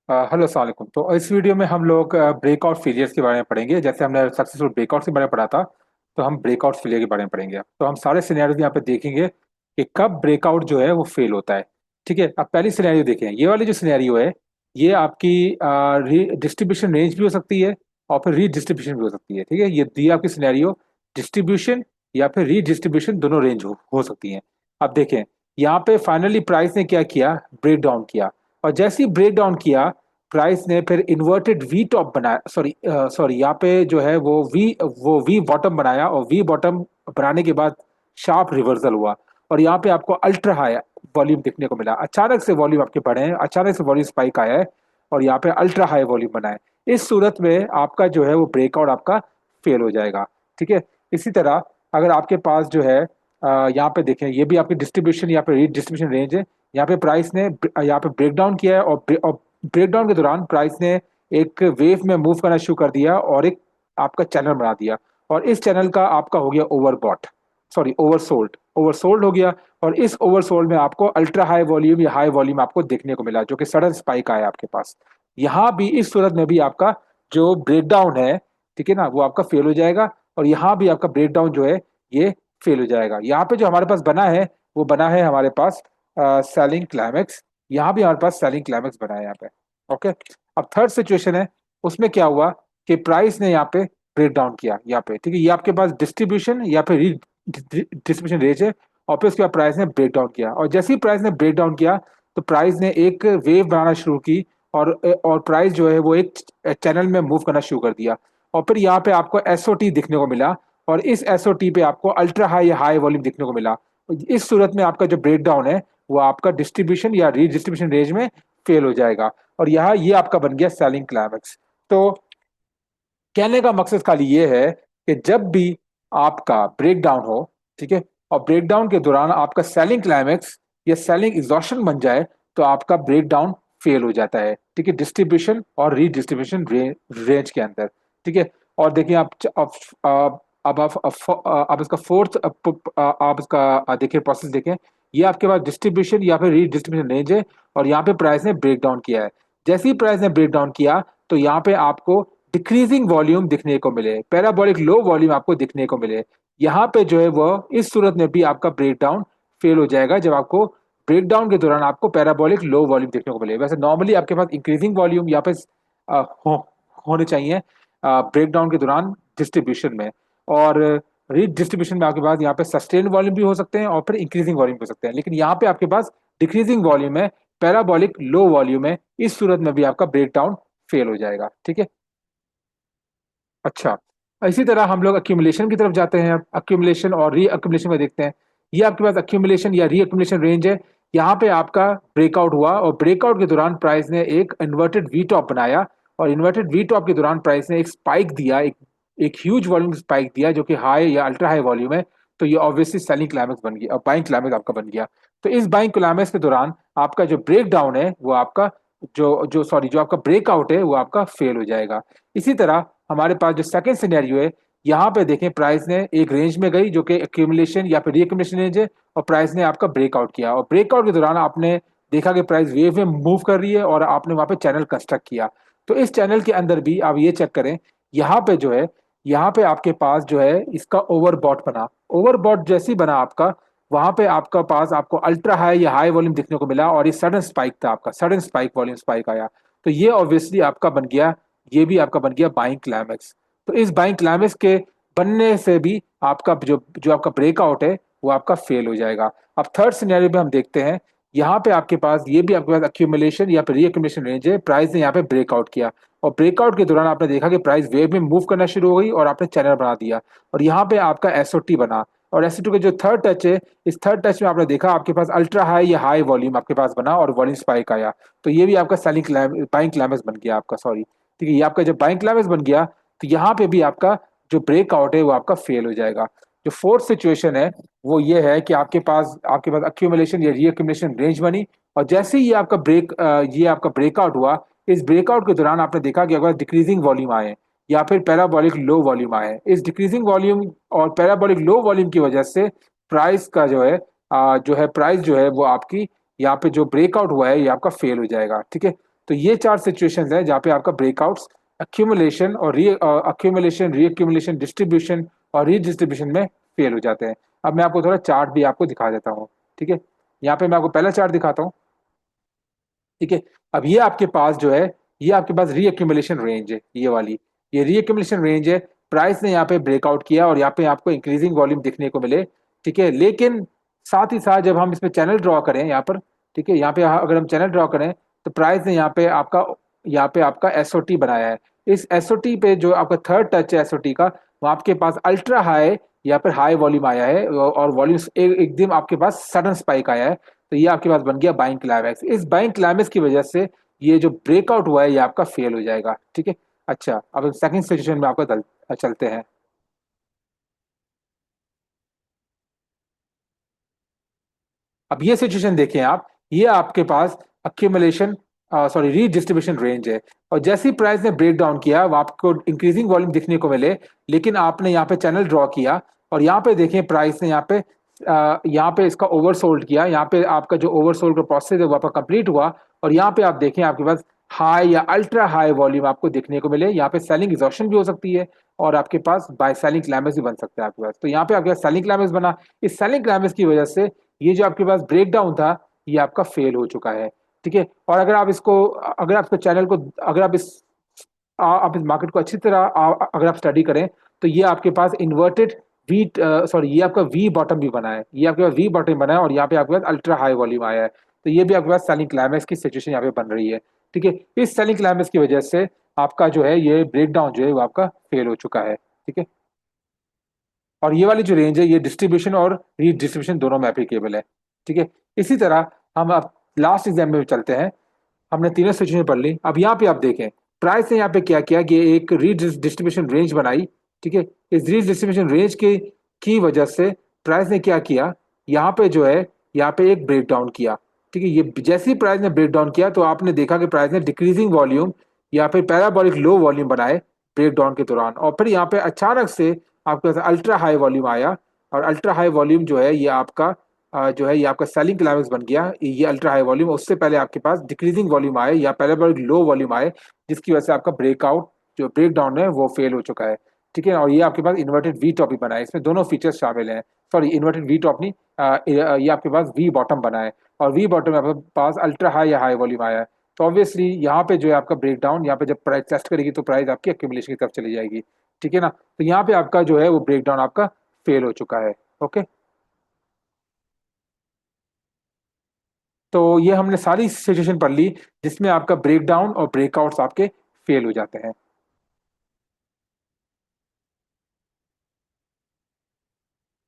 Hello अस्सलाम वालेकुम। तो इस वीडियो में हम लोग ब्रेकआउट फेलियर्स के बारे में पढ़ेंगे। जैसे हमने सक्सेसफुल ब्रेकआउट के बारे में पढ़ा था, तो हम ब्रेकआउट फेलियर के बारे में पढ़ेंगे। तो हम सारे सिनेरियोज यहाँ पे देखेंगे कि कब ब्रेकआउट जो है वो फेल होता है। ठीक है, अब पहली सिनेरियो देखें। ये वाली जो सिनेरियो है, ये आपकी डिस्ट्रीब्यूशन रेंज भी हो सकती है और फिर रीडिस्ट्रीब्यूशन भी हो सकती है। ठीक है, ये दी आपकी सिनेरियो डिस्ट्रीब्यूशन या फिर रीडिस्ट्रीब्यूशन, दोनों रेंज हो सकती हैं। अब देखें, यहाँ पे फाइनली प्राइस ने क्या किया, ब्रेक डाउन किया। और जैसे ही ब्रेक डाउन किया, प्राइस ने फिर इन्वर्टेड वी टॉप बनाया, सॉरी यहाँ पे जो है वो वी बॉटम बनाया, और वी बॉटम बनाने के बाद शार्प रिवर्सल हुआ। और यहाँ पे आपको अल्ट्रा हाई वॉल्यूम देखने को मिला। अचानक से वॉल्यूम आपके बढ़े हैं, अचानक से वॉल्यूम स्पाइक आया है और यहाँ पे अल्ट्रा हाई वॉल्यूम बना है। इस सूरत में आपका जो है वो ब्रेकआउट आपका फेल हो जाएगा। ठीक है, इसी तरह अगर आपके पास जो है यहाँ पे देखें, ये भी आपकी डिस्ट्रीब्यूशन या फिर डिस्ट्रीब्यूशन रेंज है। यहाँ पे प्राइस ने यहाँ पे ब्रेक डाउन किया है, और ब्रेकडाउन के दौरान प्राइस ने एक वेव में मूव करना शुरू कर दिया और एक आपका चैनल बना दिया। और इस चैनल का आपका हो गया ओवरबॉट, सॉरी ओवरसोल्ड, ओवरसोल्ड हो गया। और इस ओवरसोल्ड में आपको अल्ट्रा हाई वॉल्यूम या हाई वॉल्यूम आपको देखने को मिला, जो कि सडन स्पाइक आया आपके पास। यहाँ भी इस सूरत में भी आपका जो ब्रेकडाउन है, ठीक है ना, वो आपका फेल हो जाएगा। और यहाँ भी आपका ब्रेकडाउन जो है ये फेल हो जाएगा। यहाँ पे जो हमारे पास बना है, वो बना है हमारे पास सेलिंग क्लाइमेक्स। यहाँ भी हमारे पास सेलिंग क्लाइमेक्स बना है यहाँ पे। ओके, अब थर्ड सिचुएशन है, उसमें क्या हुआ कि प्राइस ने यहाँ पे ब्रेक डाउन किया यहाँ पे। ठीक है, ये आपके पास डिस्ट्रीब्यूशन या फिर डिस्ट्रीब्यूशन रेंज है। और फिर उसके बाद प्राइस ने ब्रेक डाउन किया, और जैसे ही प्राइस ने ब्रेक डाउन किया, तो प्राइस ने एक वेव बनाना शुरू की। और प्राइस जो है वो एक चैनल में मूव करना शुरू कर दिया। और फिर यहाँ पे आपको एसओटी दिखने को मिला, और इस एसओटी पे आपको अल्ट्रा हाई या हाई वॉल्यूम दिखने को मिला। इस सूरत में आपका जो ब्रेक डाउन है, वो आपका डिस्ट्रीब्यूशन या रीडिस्ट्रीब्यूशन रेंज में फेल हो जाएगा। और यहाँ ये आपका बन गया सेलिंग क्लाइमेक्स। तो कहने का मकसद खाली ये है कि जब भी आपका ब्रेक डाउन हो, ठीक है, और ब्रेक डाउन के दौरान आपका सेलिंग क्लाइमेक्स या सेलिंग एग्जॉशन बन जाए, तो आपका ब्रेक डाउन फेल हो जाता है। ठीक है, डिस्ट्रीब्यूशन और रीडिस्ट्रीब्यूशन रेंज के अंदर। ठीक है, और देखिए अब इसका फोर्थ, आप इसका देखिए प्रोसेस देखें। ये आपके पास डिस्ट्रीब्यूशन या फिर रीडिस्ट्रीब्यूशन रेंज है, और यहाँ पे प्राइस ने ब्रेक डाउन किया है। जैसे ही प्राइस ने ब्रेक डाउन किया, तो यहाँ पे आपको डिक्रीजिंग वॉल्यूम दिखने को मिले, पैराबोलिक लो वॉल्यूम आपको दिखने को मिले। यहाँ पे जो है वो इस सूरत में भी आपका ब्रेक डाउन फेल हो जाएगा, जब आपको ब्रेक डाउन के दौरान आपको पैराबोलिक लो वॉल्यूम देखने को मिले। वैसे नॉर्मली आपके पास इंक्रीजिंग वॉल्यूम यहाँ पे होने चाहिए ब्रेक डाउन के दौरान डिस्ट्रीब्यूशन में। और रीडिस्ट्रीब्यूशन में आपके पास यहाँ पे सस्टेन वॉल्यूम भी हो सकते हैं और फिर इंक्रीजिंग वॉल्यूम भी हो सकते हैं, लेकिन यहाँ पे आपके पास डिक्रीजिंग वॉल्यूम है, पैराबोलिक लो वॉल्यूम है। इस सूरत में भी आपका ब्रेक डाउन फेल हो जाएगा। ठीक है, अच्छा, इसी तरह हम लोग अक्यूमुलेशन की तरफ जाते हैं। अब अक्यूमुलेशन और री अक्यूमुलेशन में देखते हैं। ये आपके पास अक्यूमुलेशन या री अक्यूमुलेशन रेंज है। यहाँ पे आपका ब्रेकआउट हुआ, और ब्रेकआउट के दौरान प्राइस ने एक इन्वर्टेड वी टॉप बनाया। और इन्वर्टेड वी टॉप के दौरान प्राइस ने एक स्पाइक दिया, एक ह्यूज वॉल्यूम स्पाइक दिया, जो कि हाई या अल्ट्रा हाई वॉल्यूम है। तो ये ऑब्वियसली सेलिंग क्लाइमेक्स बन गया और बाइंग क्लाइमेक्स आपका बन गया। तो इस बाइंग क्लाइमेक्स के दौरान आपका जो ब्रेक डाउन है वो आपका जो आपका ब्रेकआउट है वो आपका फेल हो जाएगा। इसी तरह हमारे पास जो सेकंड सिनेरियो है, यहाँ पे देखें, प्राइस ने एक रेंज में गई जो कि एक्यूमुलेशन या फिर रीअक्यूमुलेशन रेंज है, और प्राइस ने आपका ब्रेकआउट किया। और ब्रेकआउट के दौरान आपने देखा कि प्राइस वेव में मूव कर रही है, और आपने वहां पे चैनल कंस्ट्रक्ट किया। तो इस चैनल के अंदर भी आप ये चेक करें, यहाँ पे जो है, यहाँ पे आपके पास जो है इसका ओवरबॉट बना। ओवरबॉट जैसे ही बना आपका, वहां पे आपका पास आपको अल्ट्रा हाई या हाई वॉल्यूम दिखने को मिला, और ये सडन स्पाइक था, आपका सडन स्पाइक वॉल्यूम स्पाइक आया। तो ये ऑब्वियसली आपका बन गया, ये भी आपका बन गया बाइंग क्लाइमेक्स। तो इस बाइंग क्लाइमेक्स के बनने से भी आपका जो जो आपका ब्रेकआउट है वो आपका फेल हो जाएगा। अब थर्ड सिनेरियो में हम देखते हैं। यहाँ पे आपके पास ये भी आपके पास अक्यूमुलेशन या फिर रीअक्यूमुलेशन रेंज है। प्राइस ने यहाँ पे ब्रेकआउट किया, और ब्रेकआउट के दौरान आपने देखा कि प्राइस वेव में मूव करना शुरू हो गई, और आपने चैनल बना दिया। और यहाँ पे आपका एसओटी बना। और एसओटी का जो थर्ड टच है, इस थर्ड टच में आपने देखा आपके पास अल्ट्रा हाई या हाई वॉल्यूम आपके पास बना, और वॉल्यूम स्पाइक आया। तो ये भी आपका सेलिंग बाइंग क्लाइमेक्स बन गया आपका, सॉरी। ठीक है, ये आपका जब बाइंग क्लाइमेक्स बन गया, तो यहाँ पे भी आपका जो ब्रेकआउट है वो आपका फेल हो जाएगा। जो फोर्थ सिचुएशन है, वो ये है कि आपके पास अक्यूमुलेशन या रीअक्यूमुलेशन रेंज बनी। और जैसे ही ये आपका ब्रेकआउट हुआ, इस ब्रेकआउट के दौरान आपने देखा कि अगर डिक्रीजिंग वॉल्यूम आए या फिर पैराबोलिक लो वॉल्यूम आए, इस डिक्रीजिंग वॉल्यूम और पैराबोलिक लो वॉल्यूम की वजह से प्राइस का जो है प्राइस जो है वो आपकी यहाँ पे जो ब्रेकआउट हुआ है ये आपका फेल हो जाएगा। ठीक है, तो ये चार सिचुएशंस है जहाँ पे आपका ब्रेकआउट्स अक्यूमुलेशन और अक्यूमुलेशन, रीअक्यूमुलेशन, डिस्ट्रीब्यूशन और रीडिस्ट्रीब्यूशन में फेल हो जाते हैं। अब मैं आपको थोड़ा चार्ट भी आपको दिखा देता हूँ। ठीक है, यहाँ पे मैं आपको पहला चार्ट दिखाता हूँ। ठीक है, अब ये आपके पास जो है, ये आपके पास रीअक्यूमुलेशन रेंज है, ये वाली, ये रीअक्यूमुलेशन रेंज है। प्राइस ने यहाँ पे ब्रेकआउट किया और यहाँ पे आपको इंक्रीजिंग वॉल्यूम दिखने को मिले। ठीक है, लेकिन साथ ही साथ जब हम इसमें चैनल ड्रॉ करें यहाँ पर, ठीक है, यहाँ पे अगर हम चैनल ड्रॉ करें तो प्राइस ने यहाँ पे आपका एसओटी बनाया है। इस एसओटी पे जो आपका थर्ड टच है एसओटी का, वो आपके पास अल्ट्रा हाई या फिर हाई वॉल्यूम आया है और वॉल्यूम एकदम आपके पास सडन स्पाइक आया है। तो ये आपके पास बन गया बाइंग क्लाइमैक्स। इस बाइंग क्लाइमैक्स की वजह से ये जो ब्रेकआउट हुआ है ये आपका फेल हो जाएगा। ठीक है, अच्छा अब सेकंड सिचुएशन में आपका चलते हैं। अब ये सिचुएशन देखें आप, ये आपके पास अक्यूमुलेशन सॉरी रीडिस्ट्रीब्यूशन रेंज है। और जैसी प्राइस ने ब्रेक डाउन किया वो आपको इंक्रीजिंग वॉल्यूम दिखने को मिले, लेकिन आपने यहाँ पे चैनल ड्रॉ किया और यहाँ पे देखें प्राइस ने यहाँ पे इसका ओवरसोल्ड किया। यहाँ पे आपका जो ओवरसोल्ड का प्रोसेस है वो आपका कंप्लीट हुआ और यहाँ पे आप देखें आपके पास हाई या अल्ट्रा हाई वॉल्यूम आपको देखने को मिले। यहाँ पे सेलिंग एग्जॉशन भी हो सकती है और आपके पास बाय सेलिंग क्लाइमेक्स भी बन सकता है आपके पास। तो यहाँ पे आपके पास सेलिंग क्लाइमेक्स बना। इस सेलिंग क्लाइमेक्स की वजह से ये जो आपके पास ब्रेक डाउन था ये आपका फेल हो चुका है। ठीक है, और अगर आप इसको चैनल को अगर आप इस मार्केट को अच्छी तरह अगर आप स्टडी करें तो ये आपके पास इन्वर्टेड वी सॉरी ये आपका वी बॉटम भी बना है। ये आपके पास वी बॉटम बना है और यहाँ पे आपके पास अल्ट्रा हाई वॉल्यूम आया है। तो ये भी आपके पास सेलिंग क्लाइमेक्स की सिचुएशन यहाँ पे बन रही है। ठीक है, इस सेलिंग क्लाइमेक्स की वजह से आपका जो है ये ब्रेक डाउन जो है वो आपका फेल हो चुका है। ठीक है, और ये वाली जो रेंज है ये डिस्ट्रीब्यूशन और रीडिस्ट्रीब्यूशन दोनों में एप्लीकेबल है। ठीक है, इसी तरह हम अब लास्ट एग्जाम में चलते हैं। हमने तीनों सिचुएशन पढ़ ली। अब यहाँ पे आप देखें प्राइस ने यहाँ पे क्या किया कि एक रीडिस्ट्रीब्यूशन रेंज बनाई। ठीक है, इस रीडिस्ट्रीब्यूशन रेंज की वजह से प्राइस ने क्या किया, यहाँ पे जो है यहाँ पे एक ब्रेक डाउन किया। ठीक है, ये जैसे ही प्राइस ने ब्रेक डाउन किया तो आपने देखा कि प्राइस ने डिक्रीजिंग वॉल्यूम या फिर पैराबोलिक लो वॉल्यूम बनाए ब्रेक डाउन के दौरान, और फिर यहाँ पे अचानक से आपके पास अल्ट्रा हाई वॉल्यूम आया। और अल्ट्रा हाई वॉल्यूम जो है ये आपका जो है ये आपका सेलिंग क्लाइमेक्स बन गया। ये अल्ट्रा हाई वॉल्यूम, उससे पहले आपके पास डिक्रीजिंग वॉल्यूम आए या पहले बड़े लो वॉल्यूम आए, जिसकी वजह से आपका ब्रेकआउट जो ब्रेक डाउन है वो फेल हो चुका है। ठीक है, और ये आपके पास इन्वर्टेड वी टॉप भी बना है, इसमें दोनों फीचर्स शामिल हैं। सॉरी इन्वर्टेड वी टॉप नहीं, ये आपके पास वी बॉटम बना है और वी बॉटम में आपके पास अल्ट्रा हाई या हाई वॉल्यूम आया है। तो ऑब्वियसली यहाँ पे जो है आपका ब्रेक डाउन, यहाँ पे जब प्राइस टेस्ट करेगी तो प्राइस आपकी एक्यूमुलेशन की तरफ चली जाएगी। ठीक है ना, तो यहाँ पे आपका जो है वो ब्रेक डाउन आपका फेल हो चुका है। ओके, तो ये हमने सारी सिचुएशन पढ़ ली जिसमें आपका ब्रेक डाउन और ब्रेकआउट्स आपके फेल हो जाते हैं।